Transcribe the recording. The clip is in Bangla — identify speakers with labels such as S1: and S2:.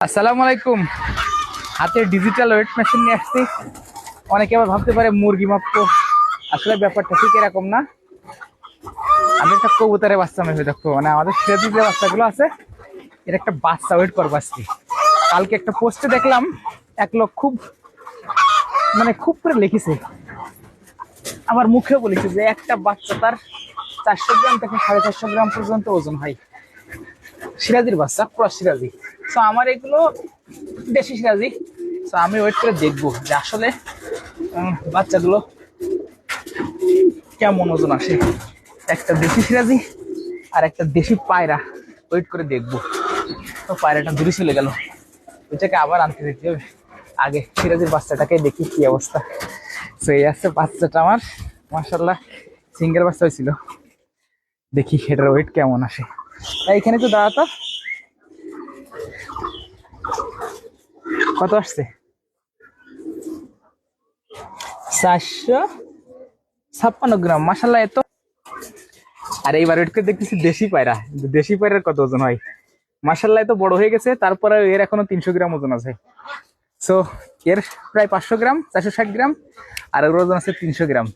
S1: আসসালামু আলাইকুম। হাতে ডিজিটাল ওয়েট মেশিন নিয়ে আসছি। অনেকে আবার ভাবতে পারে মুরগি মাপবো, আসলে ব্যাপারটা ঠিক এরকম না। আমি একটা কবুতরের বাচ্চা মেপে দেখবো, মানে আমাদের সিরাজি যে বাচ্চাগুলো আছে এর একটা বাচ্চা ওয়েট করবো আজকে। কালকে একটা পোস্টে দেখলাম এক লোক খুব খুব করে লিখেছে, আমার মুখে বলেছে যে একটা বাচ্চা তার 400 গ্রাম থেকে 450 গ্রাম পর্যন্ত ওজন হয়। সিরাজির বাচ্চা, ক্রস সিরাজি। তো আমার এগুলো দেশি সিরাজি। তো আমি ওয়েট করে দেখবো যে আসলে বাচ্চাগুলো কেমন ওজন আসে। একটা দেশি সিরাজি আর একটা দেশি পায়রা, ওয়েট করে দেখবো। তো পায়রাটা দূরে চলে গেল, ওইটাকে আবার আনতে যেতে হবে। আগে সিরাজির বাচ্চাটাকে দেখি কি অবস্থা। তো এই আছে বাচ্চাটা আমার, মাশাআল্লাহ সিঙ্গেল বাচ্চা হয়েছিল। দেখি সেটার ওয়েট কেমন আসে। এইখানে তো দাঁড়াতো, কত আসছে? 456 গ্রাম, মাশাআল্লাহ এত। আর এইবার ওয়েট করে দেখতেছি দেশি পায়রা, কিন্তু দেশি পায়রার কত ওজন হয়। মাশাআল্লাহ এত বড় হয়ে গেছে, তারপরে এর এখনো 300 গ্রাম ওজন আছে। সো এর প্রায় 500 গ্রাম, 460 গ্রাম, আর ওর ওজন আছে 300 গ্রাম।